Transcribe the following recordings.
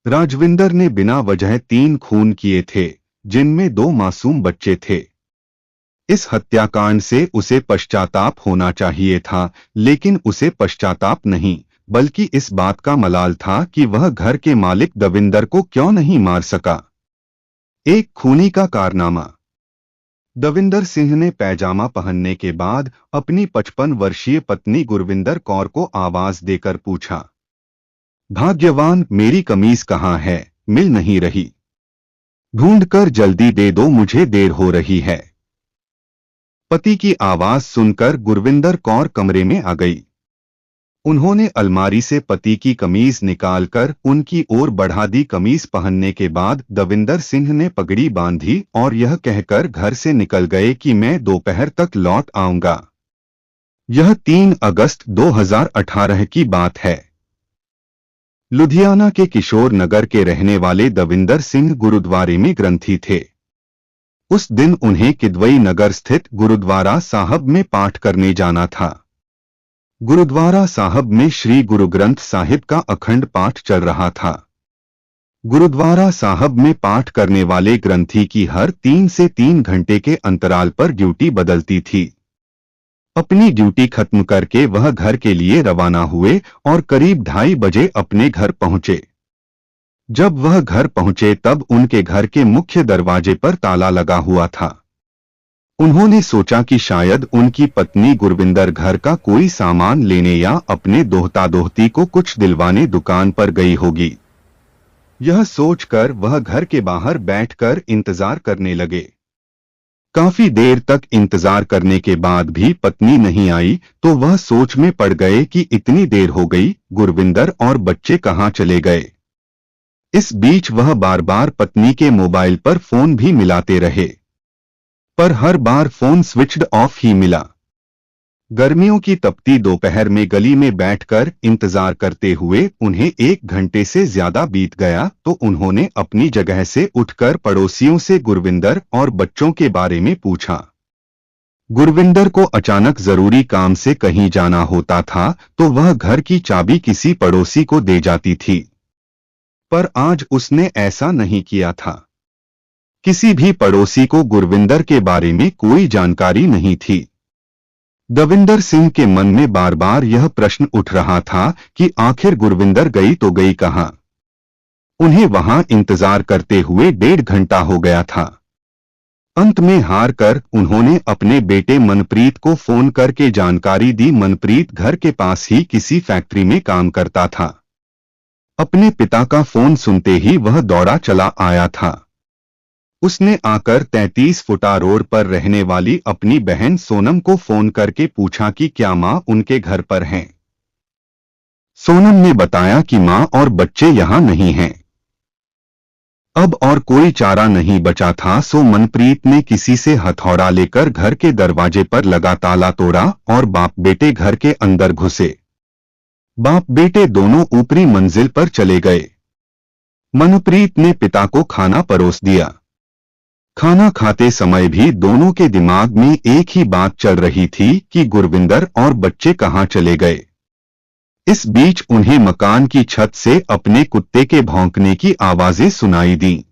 राजविंदर ने बिना वजह 3 खून किए थे, जिनमें 2 मासूम बच्चे थे। इस हत्याकांड से उसे पश्चाताप होना चाहिए था, लेकिन उसे पश्चाताप नहीं, बल्कि इस बात का मलाल था कि वह घर के मालिक दविंदर को क्यों नहीं मार सका। एक खूनी का कारनामा। दविंदर सिंह ने पैजामा पहनने के बाद अपनी 55 वर्षीय पत्नी गुरविंदर कौर को आवाज देकर पूछा, भाग्यवान, मेरी कमीज कहाँ है? मिल नहीं रही। ढूंढकर जल्दी दे दो, मुझे देर हो रही है। पति की आवाज सुनकर गुरविंदर कौर कमरे में आ गई। उन्होंने अलमारी से पति की कमीज निकालकर उनकी ओर बढ़ा दी। कमीज पहनने के बाद दविंदर सिंह ने पगड़ी बांधी और यह कहकर घर से निकल गए कि मैं दोपहर तक लौट आऊंगा। यह 3 अगस्त 2018 की बात है। लुधियाना के किशोर नगर के रहने वाले दविंदर सिंह गुरुद्वारे में ग्रंथी थे। उस दिन उन्हें किदवई नगर स्थित गुरुद्वारा साहब में पाठ करने जाना था। गुरुद्वारा साहब में श्री गुरु ग्रंथ साहिब का अखंड पाठ चल रहा था। गुरुद्वारा साहब में पाठ करने वाले ग्रंथी की हर 3 से 3 घंटे के अंतराल पर ड्यूटी बदलती थी। अपनी ड्यूटी खत्म करके वह घर के लिए रवाना हुए और करीब 2:30 बजे अपने घर पहुंचे। जब वह घर पहुंचे तब उनके घर के मुख्य दरवाजे पर ताला लगा हुआ था। उन्होंने सोचा कि शायद उनकी पत्नी गुरविंदर घर का कोई सामान लेने या अपने दोहता दोहती को कुछ दिलवाने दुकान पर गई होगी। यह सोचकर वह घर के बाहर बैठकर इंतजार करने लगे। काफी देर तक इंतजार करने के बाद भी पत्नी नहीं आई तो वह सोच में पड़ गए कि इतनी देर हो गई, गुरविंदर और बच्चे कहाँ चले गए। इस बीच वह बार बार पत्नी के मोबाइल पर फोन भी मिलाते रहे, पर हर बार फोन स्विच्ड ऑफ ही मिला। गर्मियों की तपती दोपहर में गली में बैठकर इंतजार करते हुए उन्हें 1 घंटे से ज्यादा बीत गया तो उन्होंने अपनी जगह से उठकर पड़ोसियों से गुरविंदर और बच्चों के बारे में पूछा। गुरविंदर को अचानक जरूरी काम से कहीं जाना होता था तो वह घर की चाबी किसी पड़ोसी को दे जाती थी, पर आज उसने ऐसा नहीं किया था। किसी भी पड़ोसी को गुरविंदर के बारे में कोई जानकारी नहीं थी। दविंदर सिंह के मन में बार बार यह प्रश्न उठ रहा था कि आखिर गुरविंदर गई तो गई कहां। उन्हें वहां इंतजार करते हुए 1.5 घंटा हो गया था। अंत में हार कर उन्होंने अपने बेटे मनप्रीत को फोन करके जानकारी दी। मनप्रीत घर के पास ही किसी फैक्ट्री में काम करता था। अपने पिता का फोन सुनते ही वह दौड़ा चला आया था। उसने आकर 33 फुटा रोड पर रहने वाली अपनी बहन सोनम को फोन करके पूछा कि क्या मां उनके घर पर हैं। सोनम ने बताया कि मां और बच्चे यहां नहीं हैं। अब और कोई चारा नहीं बचा था सो मनप्रीत ने किसी से हथौड़ा लेकर घर के दरवाजे पर लगा ताला तोड़ा और बाप बेटे घर के अंदर घुसे। बाप बेटे दोनों ऊपरी मंजिल पर चले गए। मनप्रीत ने पिता को खाना परोस दिया। खाना खाते समय भी दोनों के दिमाग में एक ही बात चल रही थी कि गुरविंदर और बच्चे कहां चले गए। इस बीच उन्हें मकान की छत से अपने कुत्ते के भौंकने की आवाजें सुनाई दी।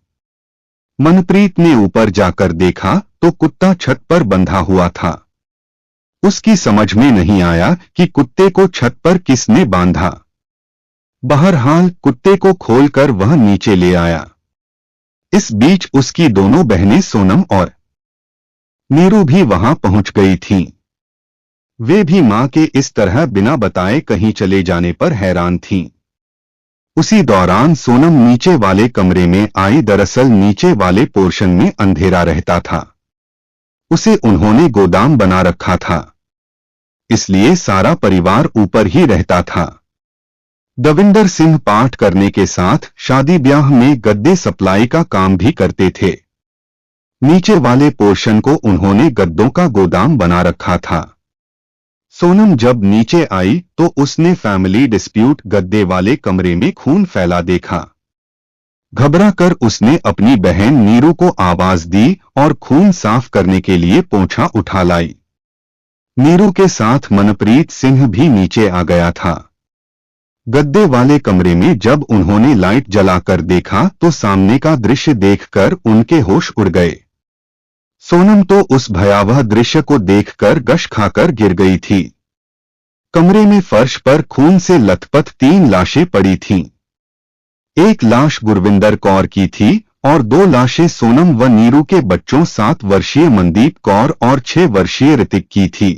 मनप्रीत ने ऊपर जाकर देखा तो कुत्ता छत पर बंधा हुआ था। उसकी समझ में नहीं आया कि कुत्ते को छत पर किसने बांधा। बहरहाल कुत्ते को खोलकर वह नीचे ले आया। इस बीच उसकी दोनों बहनें सोनम और नीरू भी वहां पहुंच गई थीं। वे भी मां के इस तरह बिना बताए कहीं चले जाने पर हैरान थीं। उसी दौरान सोनम नीचे वाले कमरे में आई। दरअसल नीचे वाले पोर्शन में अंधेरा रहता था। उसे उन्होंने गोदाम बना रखा था, इसलिए सारा परिवार ऊपर ही रहता था। दविंदर सिंह पाठ करने के साथ शादी ब्याह में गद्दे सप्लाई का काम भी करते थे। नीचे वाले पोर्शन को उन्होंने गद्दों का गोदाम बना रखा था। सोनम जब नीचे आई तो उसने फैमिली डिस्प्यूट गद्दे वाले कमरे में खून फैला देखा। घबरा कर उसने अपनी बहन नीरू को आवाज दी और खून साफ करने के लिए पोंछा उठा लाई। नीरू के साथ मनप्रीत सिंह भी नीचे आ गया था। गद्दे वाले कमरे में जब उन्होंने लाइट जलाकर देखा तो सामने का दृश्य देखकर उनके होश उड़ गए। सोनम तो उस भयावह दृश्य को देखकर गश खाकर गिर गई थी। कमरे में फर्श पर खून से लथपथ 3 लाशें पड़ी थीं। एक लाश गुरविंदर कौर की थी और 2 लाशें सोनम व नीरू के बच्चों 7 वर्षीय मनदीप कौर और 6 वर्षीय ऋतिक की थी।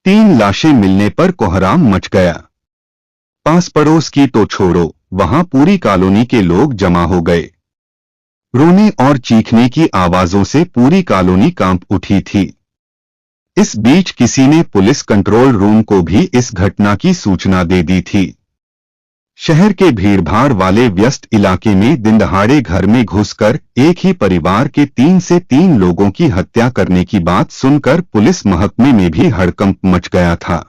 3 लाशें मिलने पर कोहराम मच गया। पास पड़ोस की तो छोड़ो, वहां पूरी कॉलोनी के लोग जमा हो गए। रोने और चीखने की आवाजों से पूरी कॉलोनी कांप उठी थी। इस बीच किसी ने पुलिस कंट्रोल रूम को भी इस घटना की सूचना दे दी थी। शहर के भीड़भाड़ वाले व्यस्त इलाके में दिनदहाड़े घर में घुसकर एक ही परिवार के 3 से 3 लोगों की हत्या करने की बात सुनकर पुलिस महकमे में भी हड़कंप मच गया था।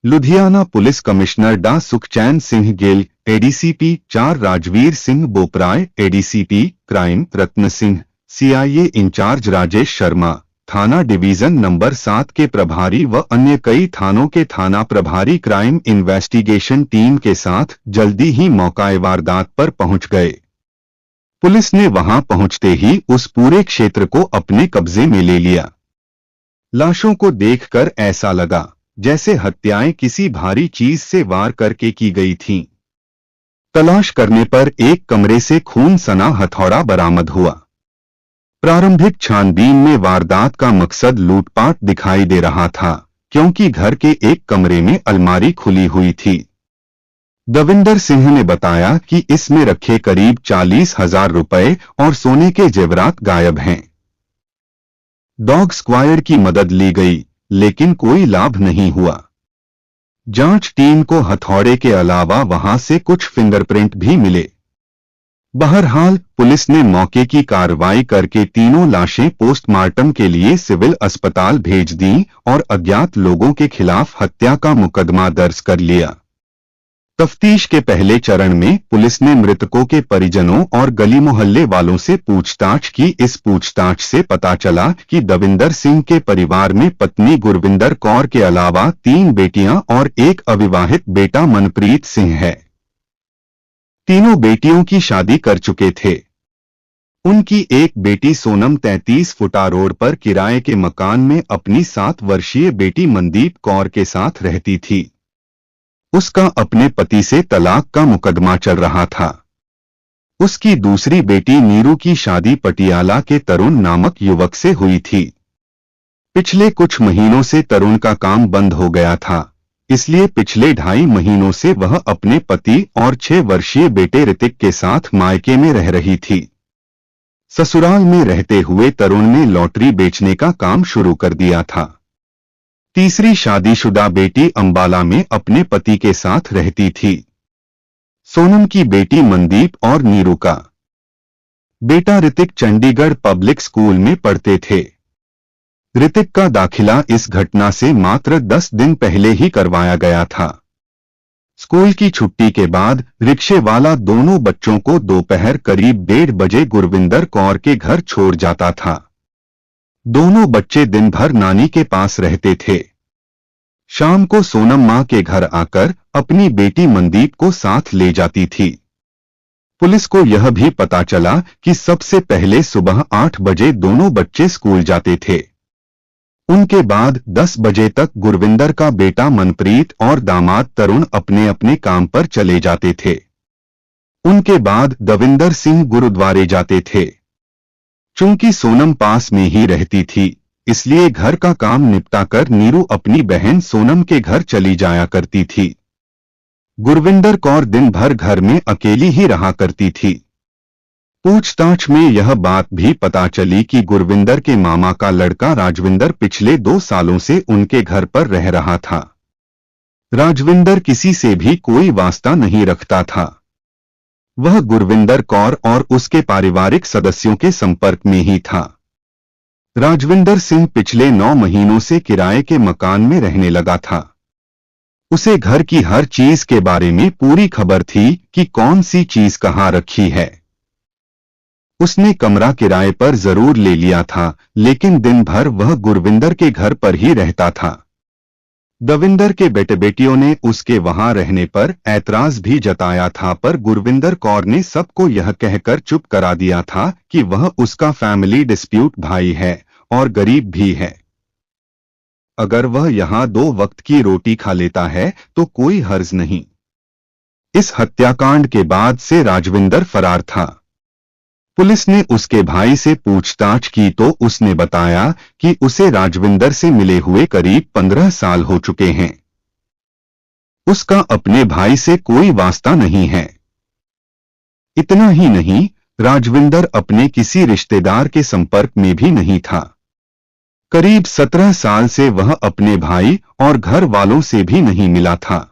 लुधियाना पुलिस कमिश्नर डा Sukhchain Singh Gill, ADCP 4 Rajveer Singh Boparai, ADCP crime Ratan Singh, CIA in charge Rajesh Sharma, थाना डिवीजन नंबर 7 के प्रभारी व अन्य कई थानों के थाना प्रभारी क्राइम इन्वेस्टिगेशन टीम के साथ जल्दी ही मौका वारदात पर पहुंच गए। पुलिस ने वहां पहुंचते ही उस पूरे क्षेत्र को अपने कब्जे में ले लिया। लाशों को देखकर ऐसा लगा जैसे हत्याएं किसी भारी चीज से वार करके की गई थीं। तलाश करने पर एक कमरे से खून सना हथौड़ा बरामद हुआ। प्रारंभिक छानबीन में वारदात का मकसद लूटपाट दिखाई दे रहा था, क्योंकि घर के एक कमरे में अलमारी खुली हुई थी। दविंदर सिंह ने बताया कि इसमें रखे करीब 40,000 रुपए और सोने के जेवरात गायब हैं। डॉग स्क्वायर की मदद ली गई, लेकिन कोई लाभ नहीं हुआ। जांच टीम को हथौड़े के अलावा वहां से कुछ फिंगरप्रिंट भी मिले। बहरहाल पुलिस ने मौके की कार्रवाई करके तीनों लाशें पोस्टमार्टम के लिए सिविल अस्पताल भेज दी और अज्ञात लोगों के खिलाफ हत्या का मुकदमा दर्ज कर लिया। तफ्तीश के पहले चरण में पुलिस ने मृतकों के परिजनों और गली मोहल्ले वालों से पूछताछ की। इस पूछताछ से पता चला कि दविंदर सिंह के परिवार में पत्नी गुरविंदर कौर के अलावा 3 बेटियां और एक अविवाहित बेटा मनप्रीत सिंह है। तीनों बेटियों की शादी कर चुके थे। उनकी एक बेटी सोनम 33 फुटा रोड पर किराए के मकान में अपनी 7 वर्षीय बेटी मनदीप कौर के साथ रहती थी। उसका अपने पति से तलाक का मुकदमा चल रहा था। उसकी दूसरी बेटी नीरू की शादी पटियाला के तरुण नामक युवक से हुई थी। पिछले कुछ महीनों से तरुण का काम बंद हो गया था, इसलिए पिछले 2.5 महीनों से वह अपने पति और 6 वर्षीय बेटे ऋतिक के साथ मायके में रह रही थी। ससुराल में रहते हुए तरुण ने लॉटरी बेचने का काम शुरू कर दिया था। तीसरी शादीशुदा बेटी अंबाला में अपने पति के साथ रहती थी। सोनम की बेटी मनदीप और नीरू का बेटा ऋतिक चंडीगढ़ पब्लिक स्कूल में पढ़ते थे। ऋतिक का दाखिला इस घटना से मात्र 10 दिन पहले ही करवाया गया था। स्कूल की छुट्टी के बाद रिक्शे वाला दोनों बच्चों को दोपहर करीब 1:30 बजे गुरविंदर कौर के घर छोड़ जाता था। दोनों बच्चे दिन भर नानी के पास रहते थे। शाम को सोनम मां के घर आकर अपनी बेटी मनदीप को साथ ले जाती थी। पुलिस को यह भी पता चला कि सबसे पहले सुबह 8 बजे दोनों बच्चे स्कूल जाते थे। उनके बाद 10 बजे तक गुरविंदर का बेटा मनप्रीत और दामाद तरुण अपने अपने काम पर चले जाते थे। उनके बाद दविंदर सिंह गुरुद्वारे जाते थे। चूंकि सोनम पास में ही रहती थी, इसलिए घर का काम निपटाकर नीरू अपनी बहन सोनम के घर चली जाया करती थी। गुरविंदर कौर दिन भर घर में अकेली ही रहा करती थी। पूछताछ में यह बात भी पता चली कि गुरविंदर के मामा का लड़का राजविंदर पिछले 2 सालों से उनके घर पर रह रहा था। राजविंदर किसी से भी कोई वास्ता नहीं रखता था। वह गुरविंदर कौर और उसके पारिवारिक सदस्यों के संपर्क में ही था। राजविंदर सिंह पिछले 9 महीनों से किराए के मकान में रहने लगा था। उसे घर की हर चीज के बारे में पूरी खबर थी कि कौन सी चीज कहाँ रखी है। उसने कमरा किराए पर जरूर ले लिया था, लेकिन दिन भर वह गुरविंदर के घर पर ही रहता था। दविंदर के बेटे बेटियों ने उसके वहां रहने पर ऐतराज भी जताया था, पर गुरविंदर कौर ने सबको यह कहकर चुप करा दिया था कि वह उसका फैमिली डिस्प्यूट भाई है और गरीब भी है। अगर वह यहाँ 2 वक्त की रोटी खा लेता है तो कोई हर्ज नहीं। इस हत्याकांड के बाद से राजविंदर फरार था। पुलिस ने उसके भाई से पूछताछ की तो उसने बताया कि उसे राजविंदर से मिले हुए करीब 15 साल हो चुके हैं। उसका अपने भाई से कोई वास्ता नहीं है। इतना ही नहीं, राजविंदर अपने किसी रिश्तेदार के संपर्क में भी नहीं था। करीब 17 साल से वह अपने भाई और घर वालों से भी नहीं मिला था।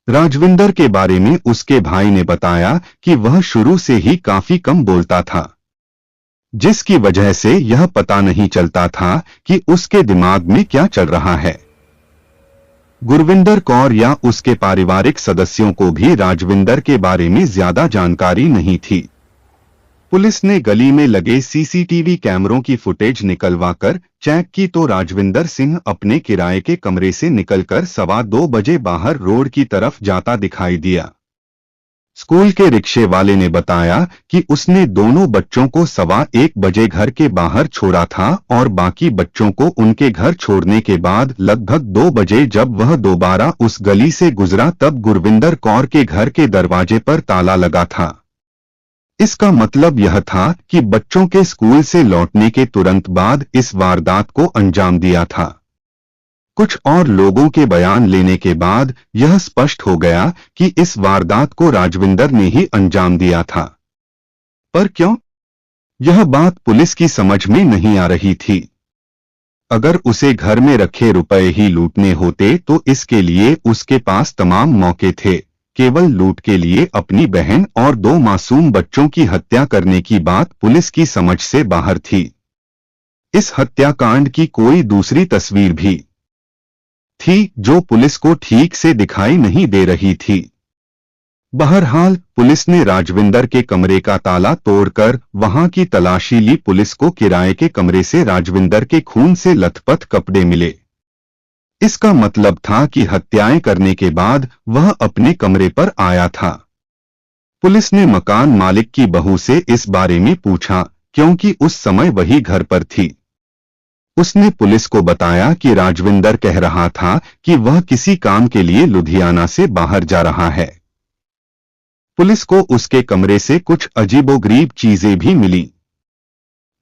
राजविंदर के बारे में उसके भाई ने बताया कि वह शुरू से ही काफी कम बोलता था, जिसकी वजह से यह पता नहीं चलता था कि उसके दिमाग में क्या चल रहा है। गुरविंदर कौर या उसके पारिवारिक सदस्यों को भी राजविंदर के बारे में ज्यादा जानकारी नहीं थी। पुलिस ने गली में लगे सीसीटीवी कैमरों की फुटेज निकलवाकर चेक की तो राजविंदर सिंह अपने किराए के कमरे से निकलकर 2:15 बजे बाहर रोड की तरफ जाता दिखाई दिया। स्कूल के रिक्शे वाले ने बताया कि उसने दोनों बच्चों को 1:15 बजे घर के बाहर छोड़ा था और बाकी बच्चों को उनके घर छोड़ने के बाद लगभग 2 बजे जब वह दोबारा उस गली से गुजरा तब गुरविंदर कौर के घर के दरवाजे पर ताला लगा था। इसका मतलब यह था कि बच्चों के स्कूल से लौटने के तुरंत बाद इस वारदात को अंजाम दिया था। कुछ और लोगों के बयान लेने के बाद यह स्पष्ट हो गया कि इस वारदात को राजविंदर ने ही अंजाम दिया था। पर क्यों? यह बात पुलिस की समझ में नहीं आ रही थी। अगर उसे घर में रखे रुपए ही लूटने होते तो इसके लिए उसके पास तमाम मौके थे। केवल लूट के लिए अपनी बहन और 2 मासूम बच्चों की हत्या करने की बात पुलिस की समझ से बाहर थी। इस हत्याकांड की कोई दूसरी तस्वीर भी थी जो पुलिस को ठीक से दिखाई नहीं दे रही थी। बहरहाल पुलिस ने राजविंदर के कमरे का ताला तोड़कर वहां की तलाशी ली। पुलिस को किराए के कमरे से राजविंदर के खून से लथपथ कपड़े मिले। इसका मतलब था कि हत्याएं करने के बाद वह अपने कमरे पर आया था। पुलिस ने मकान मालिक की बहू से इस बारे में पूछा क्योंकि उस समय वही घर पर थी। उसने पुलिस को बताया कि राजविंदर कह रहा था कि वह किसी काम के लिए लुधियाना से बाहर जा रहा है। पुलिस को उसके कमरे से कुछ अजीबोगरीब चीजें भी मिली,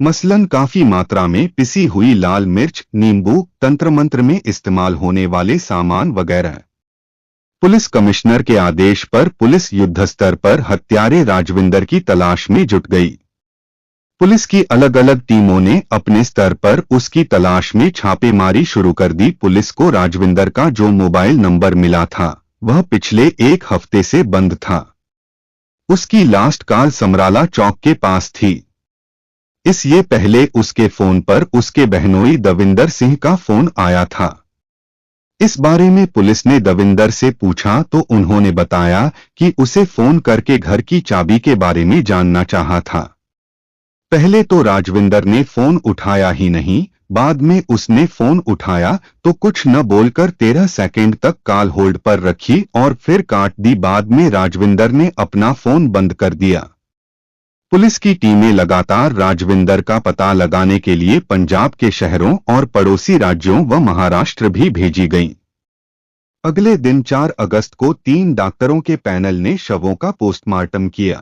मसलन काफी मात्रा में पिसी हुई लाल मिर्च, नींबू, तंत्र मंत्र में इस्तेमाल होने वाले सामान वगैरह। पुलिस कमिश्नर के आदेश पर पुलिस युद्धस्तर पर हत्यारे राजविंदर की तलाश में जुट गई। पुलिस की अलग अलग टीमों ने अपने स्तर पर उसकी तलाश में छापेमारी शुरू कर दी। पुलिस को राजविंदर का जो मोबाइल नंबर मिला था वह पिछले 1 हफ्ते से बंद था। उसकी लास्ट कॉल समराला चौक के पास थी। इससे पहले उसके फोन पर उसके बहनोई दविंदर सिंह का फोन आया था। इस बारे में पुलिस ने दविंदर से पूछा तो उन्होंने बताया कि उसे फोन करके घर की चाबी के बारे में जानना चाहा था। पहले तो राजविंदर ने फोन उठाया ही नहीं, बाद में उसने फोन उठाया तो कुछ न बोलकर 13 सेकंड तक कॉल होल्ड पर रखी और फिर काट दी। बाद में राजविंदर ने अपना फोन बंद कर दिया। पुलिस की टीमें लगातार राजविंदर का पता लगाने के लिए पंजाब के शहरों और पड़ोसी राज्यों व महाराष्ट्र भी भेजी गईं। अगले दिन 4 अगस्त को 3 डॉक्टरों के पैनल ने शवों का पोस्टमार्टम किया।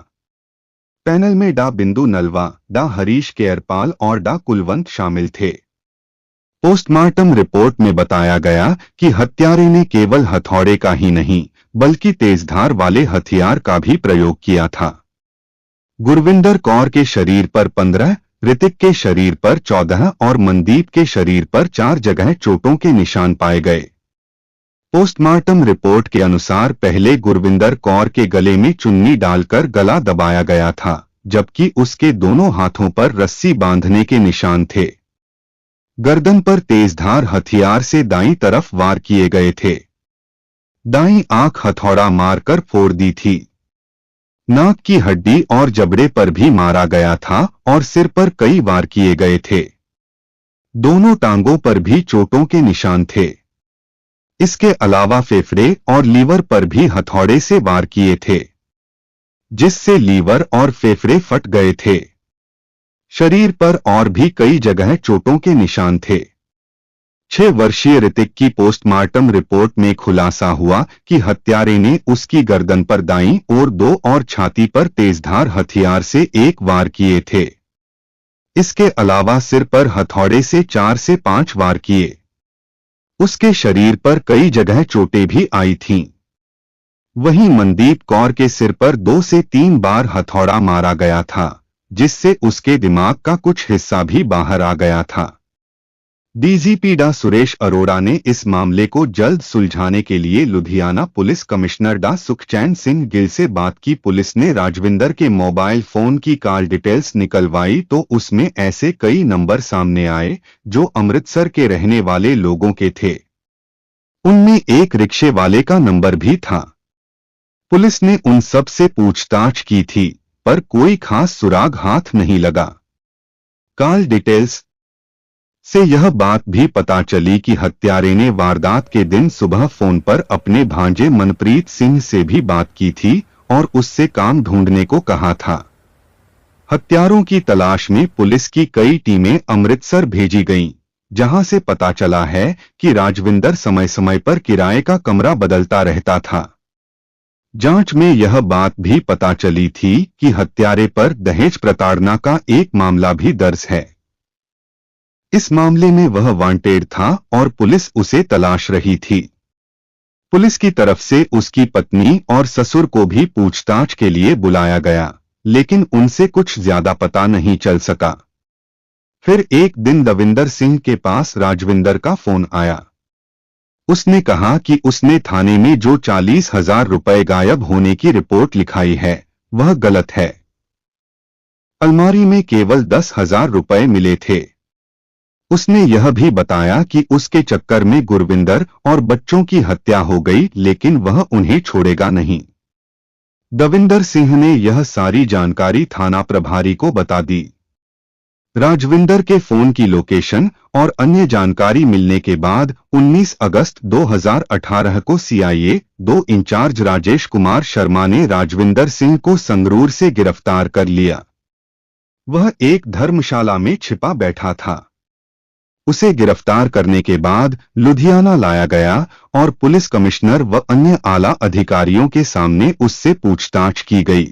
पैनल में डा बिंदु नलवा, डा हरीश केरपाल और डा कुलवंत शामिल थे। पोस्टमार्टम रिपोर्ट में बताया गया कि हत्यारे ने केवल हथौड़े का ही नहीं बल्कि तेजधार वाले हथियार का भी प्रयोग किया था। गुरविंदर कौर के शरीर पर 15, ऋतिक के शरीर पर 14 और मनदीप के शरीर पर 4 जगह चोटों के निशान पाए गए। पोस्टमार्टम रिपोर्ट के अनुसार पहले गुरविंदर कौर के गले में चुन्नी डालकर गला दबाया गया था, जबकि उसके दोनों हाथों पर रस्सी बांधने के निशान थे। गर्दन पर तेजधार हथियार से दाईं तरफ वार किए गए थे। दाईं आंख हथौड़ा मारकर फोड़ दी थी। नाक की हड्डी और जबड़े पर भी मारा गया था और सिर पर कई वार किए गए थे। दोनों टांगों पर भी चोटों के निशान थे। इसके अलावा फेफड़े और लीवर पर भी हथौड़े से वार किए थे, जिससे लीवर और फेफड़े फट गए थे। शरीर पर और भी कई जगह चोटों के निशान थे। 6 वर्षीय ऋतिक की पोस्टमार्टम रिपोर्ट में खुलासा हुआ कि हत्यारे ने उसकी गर्दन पर दाईं ओर 2 और छाती पर तेजधार हथियार से 1 वार किए थे। इसके अलावा सिर पर हथौड़े से 4 से 5 वार किए। उसके शरीर पर कई जगह चोटें भी आई थीं। वहीं मनदीप कौर के सिर पर 2 से 3 बार हथौड़ा मारा गया था, जिससे उसके दिमाग का कुछ हिस्सा भी बाहर आ गया था। डीजीपी डा सुरेश अरोड़ा ने इस मामले को जल्द सुलझाने के लिए लुधियाना पुलिस कमिश्नर डा सुखचैन सिंह गिल से बात की। पुलिस ने राजविंदर के मोबाइल फोन की कॉल डिटेल्स निकलवाई तो उसमें ऐसे कई नंबर सामने आए जो अमृतसर के रहने वाले लोगों के थे। उनमें एक रिक्शे वाले का नंबर भी था। पुलिस ने उन सब से पूछताछ की थी, पर कोई खास सुराग हाथ नहीं लगा। कॉल डिटेल्स से यह बात भी पता चली कि हत्यारे ने वारदात के दिन सुबह फोन पर अपने भांजे मनप्रीत सिंह से भी बात की थी और उससे काम ढूंढने को कहा था। हत्यारों की तलाश में पुलिस की कई टीमें अमृतसर भेजी गईं, जहां से पता चला है कि राजविंदर समय समय पर किराए का कमरा बदलता रहता था। जांच में यह बात भी पता चली थी कि हत्यारे पर दहेज प्रताड़ना का एक मामला भी दर्ज है। इस मामले में वह वांटेड था और पुलिस उसे तलाश रही थी। पुलिस की तरफ से उसकी पत्नी और ससुर को भी पूछताछ के लिए बुलाया गया, लेकिन उनसे कुछ ज्यादा पता नहीं चल सका। फिर एक दिन दविंदर सिंह के पास राजविंदर का फोन आया। उसने कहा कि उसने थाने में जो 40,000 रुपए गायब होने की रिपोर्ट लिखाई है, वह गलत है। अलमारी में केवल 10,000 रुपए मिले थे। उसने यह भी बताया कि उसके चक्कर में गुरविंदर और बच्चों की हत्या हो गई, लेकिन वह उन्हें छोड़ेगा नहीं। दविंदर सिंह ने यह सारी जानकारी थाना प्रभारी को बता दी। राजविंदर के फोन की लोकेशन और अन्य जानकारी मिलने के बाद 19 अगस्त 2018 को सीआईए 2 इंचार्ज राजेश कुमार शर्मा ने राजविंदर सिंह को संगरूर से गिरफ्तार कर लिया। वह एक धर्मशाला में छिपा बैठा था। उसे गिरफ्तार करने के बाद लुधियाना लाया गया और पुलिस कमिश्नर व अन्य आला अधिकारियों के सामने उससे पूछताछ की गई।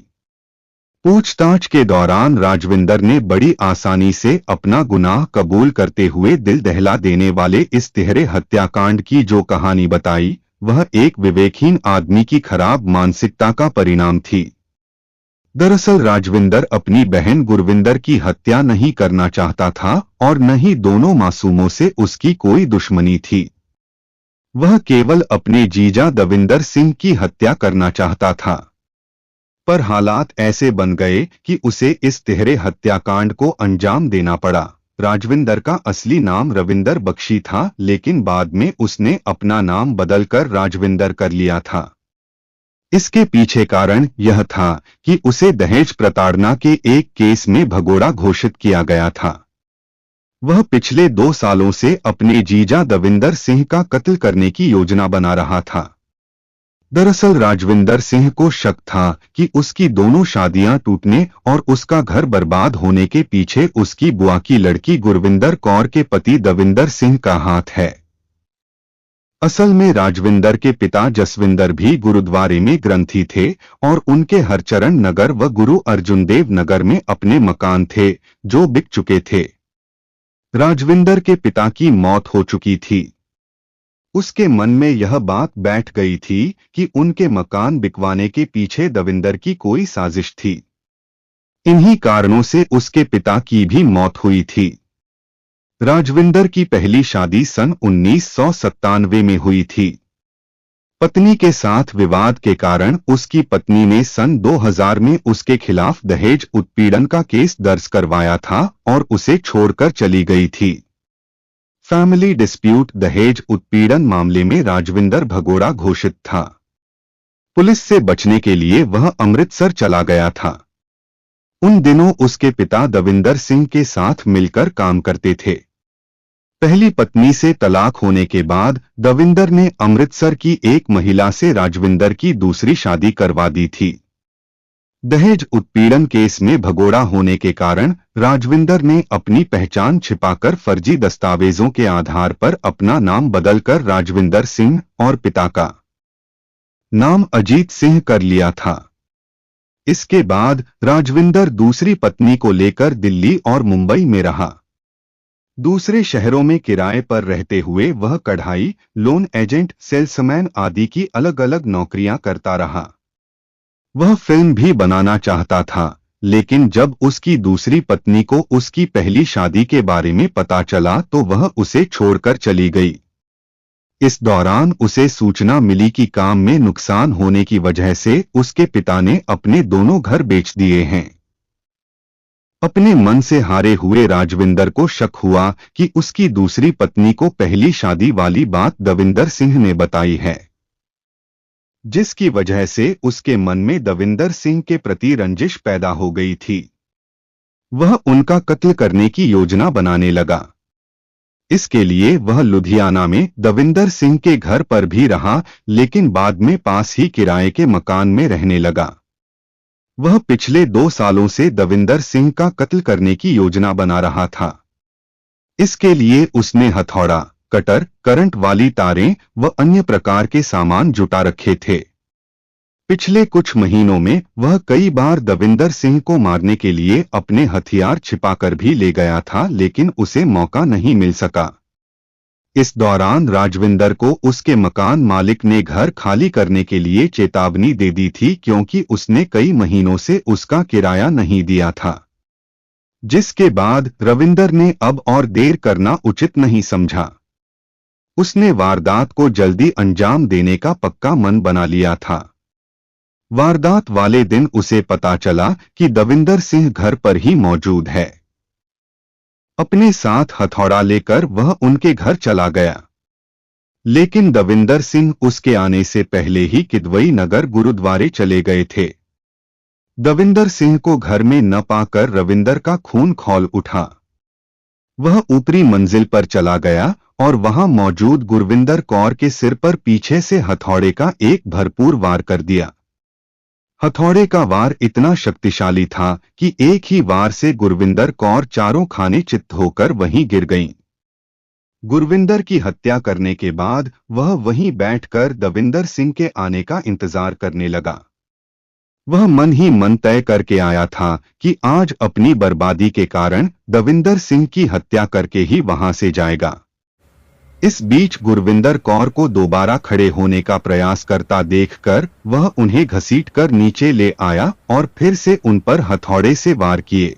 पूछताछ के दौरान राजविंदर ने बड़ी आसानी से अपना गुनाह कबूल करते हुए दिल दहला देने वाले इस तिहरे हत्याकांड की जो कहानी बताई, वह एक विवेकहीन आदमी की खराब मानसिकता का परिणाम थी। दरअसल राजविंदर अपनी बहन गुरविंदर की हत्या नहीं करना चाहता था और न ही दोनों मासूमों से उसकी कोई दुश्मनी थी। वह केवल अपने जीजा दविंदर सिंह की हत्या करना चाहता था। पर हालात ऐसे बन गए कि उसे इस तिहरे हत्याकांड को अंजाम देना पड़ा। राजविंदर का असली नाम रविंदर बख्शी था, लेकिन बाद में उसने अपना नाम बदलकर राजविंदर कर लिया था। इसके पीछे कारण यह था कि उसे दहेज प्रताड़ना के एक केस में भगोड़ा घोषित किया गया था। वह पिछले 2 सालों से अपने जीजा दविंदर सिंह का कत्ल करने की योजना बना रहा था। दरअसल राजविंदर सिंह को शक था कि उसकी दोनों शादियां टूटने और उसका घर बर्बाद होने के पीछे उसकी बुआ की लड़की गुरविंदर कौर के पति दविंदर सिंह का हाथ है। असल में राजविंदर के पिता जसविंदर भी गुरुद्वारे में ग्रंथी थे और उनके हरचरण नगर व गुरु अर्जुन देव नगर में अपने मकान थे जो बिक चुके थे। राजविंदर के पिता की मौत हो चुकी थी। उसके मन में यह बात बैठ गई थी कि उनके मकान बिकवाने के पीछे दविंदर की कोई साजिश थी। इन्हीं कारणों से उसके पिता की भी मौत हुई थी। राजविंदर की पहली शादी सन 1997 में हुई थी। पत्नी के साथ विवाद के कारण उसकी पत्नी ने सन 2000 में उसके खिलाफ दहेज उत्पीड़न का केस दर्ज करवाया था और उसे छोड़कर चली गई थी। फैमिली डिस्प्यूट दहेज उत्पीड़न मामले में राजविंदर भगोड़ा घोषित था। पुलिस से बचने के लिए वह अमृतसर चला गया था। उन दिनों उसके पिता दविंदर सिंह के साथ मिलकर काम करते थे। पहली पत्नी से तलाक होने के बाद दविंदर ने अमृतसर की एक महिला से राजविंदर की दूसरी शादी करवा दी थी। दहेज उत्पीड़न केस में भगोड़ा होने के कारण राजविंदर ने अपनी पहचान छिपाकर फर्जी दस्तावेजों के आधार पर अपना नाम बदलकर राजविंदर सिंह और पिता का नाम अजीत सिंह कर लिया था। इसके बाद राजविंदर दूसरी पत्नी को लेकर दिल्ली और मुंबई में रहा। दूसरे शहरों में किराए पर रहते हुए वह कढ़ाई, लोन एजेंट, सेल्समैन आदि की अलग अलग नौकरियां करता रहा। वह फिल्म भी बनाना चाहता था, लेकिन जब उसकी दूसरी पत्नी को उसकी पहली शादी के बारे में पता चला तो वह उसे छोड़कर चली गई। इस दौरान उसे सूचना मिली कि काम में नुकसान होने की वजह से उसके पिता ने अपने दोनों घर बेच दिए हैं। अपने मन से हारे हुए राजविंदर को शक हुआ कि उसकी दूसरी पत्नी को पहली शादी वाली बात दविंदर सिंह ने बताई है, जिसकी वजह से उसके मन में दविंदर सिंह के प्रति रंजिश पैदा हो गई थी। वह उनका कत्ल करने की योजना बनाने लगा। इसके लिए वह लुधियाना में दविंदर सिंह के घर पर भी रहा, लेकिन बाद में पास ही किराए के मकान में रहने लगा। वह पिछले 2 सालों से दविंदर सिंह का कत्ल करने की योजना बना रहा था। इसके लिए उसने हथौड़ा, कटर, करंट वाली तारें व अन्य प्रकार के सामान जुटा रखे थे। पिछले कुछ महीनों में वह कई बार दविंदर सिंह को मारने के लिए अपने हथियार छिपाकर भी ले गया था, लेकिन उसे मौका नहीं मिल सका। इस दौरान राजविंदर को उसके मकान मालिक ने घर खाली करने के लिए चेतावनी दे दी थी, क्योंकि उसने कई महीनों से उसका किराया नहीं दिया था। जिसके बाद रविंदर ने अब और देर करना उचित नहीं समझा। उसने वारदात को जल्दी अंजाम देने का पक्का मन बना लिया था। वारदात वाले दिन उसे पता चला कि दविंदर सिंह घर पर ही मौजूद है। अपने साथ हथौड़ा लेकर वह उनके घर चला गया, लेकिन दविंदर सिंह उसके आने से पहले ही किदवई नगर गुरुद्वारे चले गए थे। दविंदर सिंह को घर में न पाकर रविंदर का खून खौल उठा। वह ऊपरी मंजिल पर चला गया और वहां मौजूद गुरविंदर कौर के सिर पर पीछे से हथौड़े का एक भरपूर वार कर दिया। हथौड़े का वार इतना शक्तिशाली था कि एक ही वार से गुरविंदर कौर चारों खाने चित्त होकर वहीं गिर गईं। गुरविंदर की हत्या करने के बाद वह वहीं बैठकर दविंदर सिंह के आने का इंतजार करने लगा। वह मन ही मन तय करके आया था कि आज अपनी बर्बादी के कारण दविंदर सिंह की हत्या करके ही वहां से जाएगा। इस बीच गुरविंदर कौर को दोबारा खड़े होने का प्रयास करता देखकर वह उन्हें घसीटकर नीचे ले आया और फिर से उन पर हथौड़े से वार किए।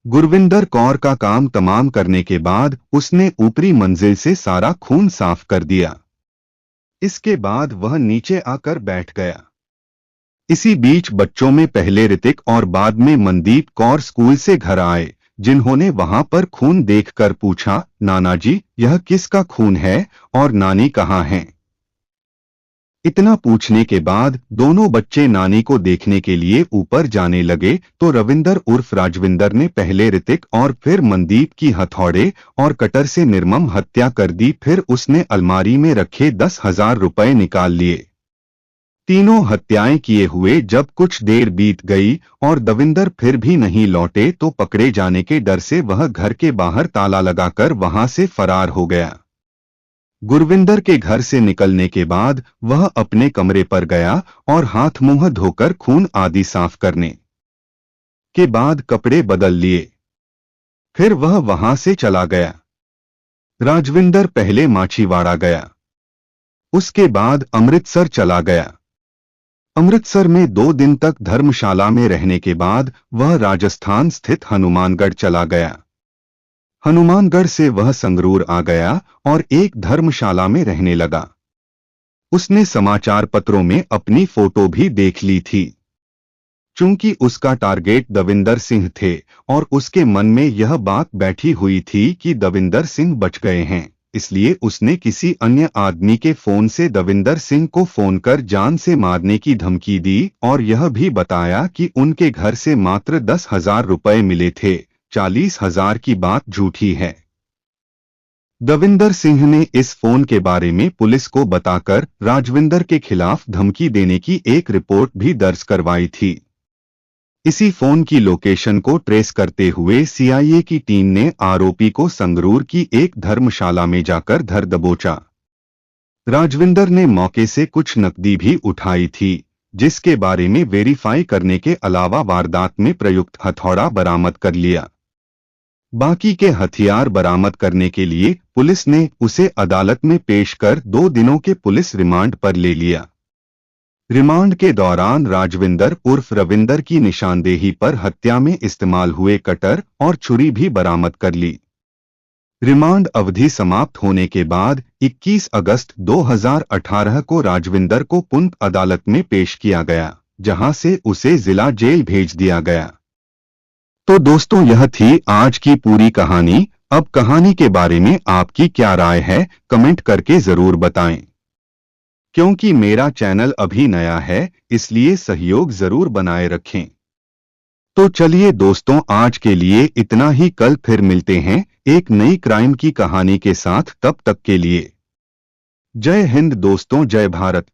गुरविंदर कौर का काम तमाम करने के बाद उसने ऊपरी मंजिल से सारा खून साफ कर दिया। इसके बाद वह नीचे आकर बैठ गया। इसी बीच बच्चों में पहले ऋतिक और बाद में मनदीप कौर स्कूल से घर आए, जिन्होंने वहां पर खून देखकर पूछा, नाना जी यह किसका खून है और नानी कहाँ हैं? इतना पूछने के बाद दोनों बच्चे नानी को देखने के लिए ऊपर जाने लगे तो रविंदर उर्फ राजविंदर ने पहले ऋतिक और फिर मनदीप की हथौड़े और कटर से निर्मम हत्या कर दी। फिर उसने अलमारी में रखे 10,000 रुपए निकाल लिए। तीनों हत्याएं किए हुए जब कुछ देर बीत गई और दविंदर फिर भी नहीं लौटे तो पकड़े जाने के डर से वह घर के बाहर ताला लगाकर वहां से फरार हो गया। गुरविंदर के घर से निकलने के बाद वह अपने कमरे पर गया और हाथ मुंह धोकर खून आदि साफ करने के बाद कपड़े बदल लिए। फिर वह वहां से चला गया। राजविंदर पहले माछीवाड़ा गया, उसके बाद अमृतसर चला गया। अमृतसर में 2 दिन तक धर्मशाला में रहने के बाद वह राजस्थान स्थित हनुमानगढ़ चला गया। हनुमानगढ़ से वह संगरूर आ गया और एक धर्मशाला में रहने लगा। उसने समाचार पत्रों में अपनी फोटो भी देख ली थी। चूंकि उसका टारगेट दविंदर सिंह थे और उसके मन में यह बात बैठी हुई थी कि दविंदर सिंह बच गए हैं, इसलिए उसने किसी अन्य आदमी के फोन से दविंदर सिंह को फोन कर जान से मारने की धमकी दी और यह भी बताया कि उनके घर से मात्र 10,000 रुपए मिले थे। 40,000 की बात झूठी है। दविंदर सिंह ने इस फोन के बारे में पुलिस को बताकर राजविंदर के खिलाफ धमकी देने की एक रिपोर्ट भी दर्ज करवाई थी। इसी फोन की लोकेशन को ट्रेस करते हुए सीआईए की टीम ने आरोपी को संगरूर की एक धर्मशाला में जाकर धर दबोचा। राजविंदर ने मौके से कुछ नकदी भी उठाई थी, जिसके बारे में वेरीफाई करने के अलावा वारदात में प्रयुक्त हथौड़ा बरामद कर लिया। बाकी के हथियार बरामद करने के लिए पुलिस ने उसे अदालत में पेश कर 2 दिनों के पुलिस रिमांड पर ले लिया। रिमांड के दौरान राजविंदर उर्फ रविंदर की निशानदेही पर हत्या में इस्तेमाल हुए कटर और छुरी भी बरामद कर ली। रिमांड अवधि समाप्त होने के बाद 21 अगस्त 2018 को राजविंदर को पुंछ अदालत में पेश किया गया, जहां से उसे जिला जेल भेज दिया गया। तो दोस्तों, यह थी आज की पूरी कहानी। अब कहानी के बारे में आपकी क्या राय है, कमेंट करके जरूर बताएं। क्योंकि मेरा चैनल अभी नया है, इसलिए सहयोग जरूर बनाए रखें। तो चलिए दोस्तों, आज के लिए इतना ही। कल फिर मिलते हैं एक नई क्राइम की कहानी के साथ। तब तक के लिए जय हिंद दोस्तों, जय भारत।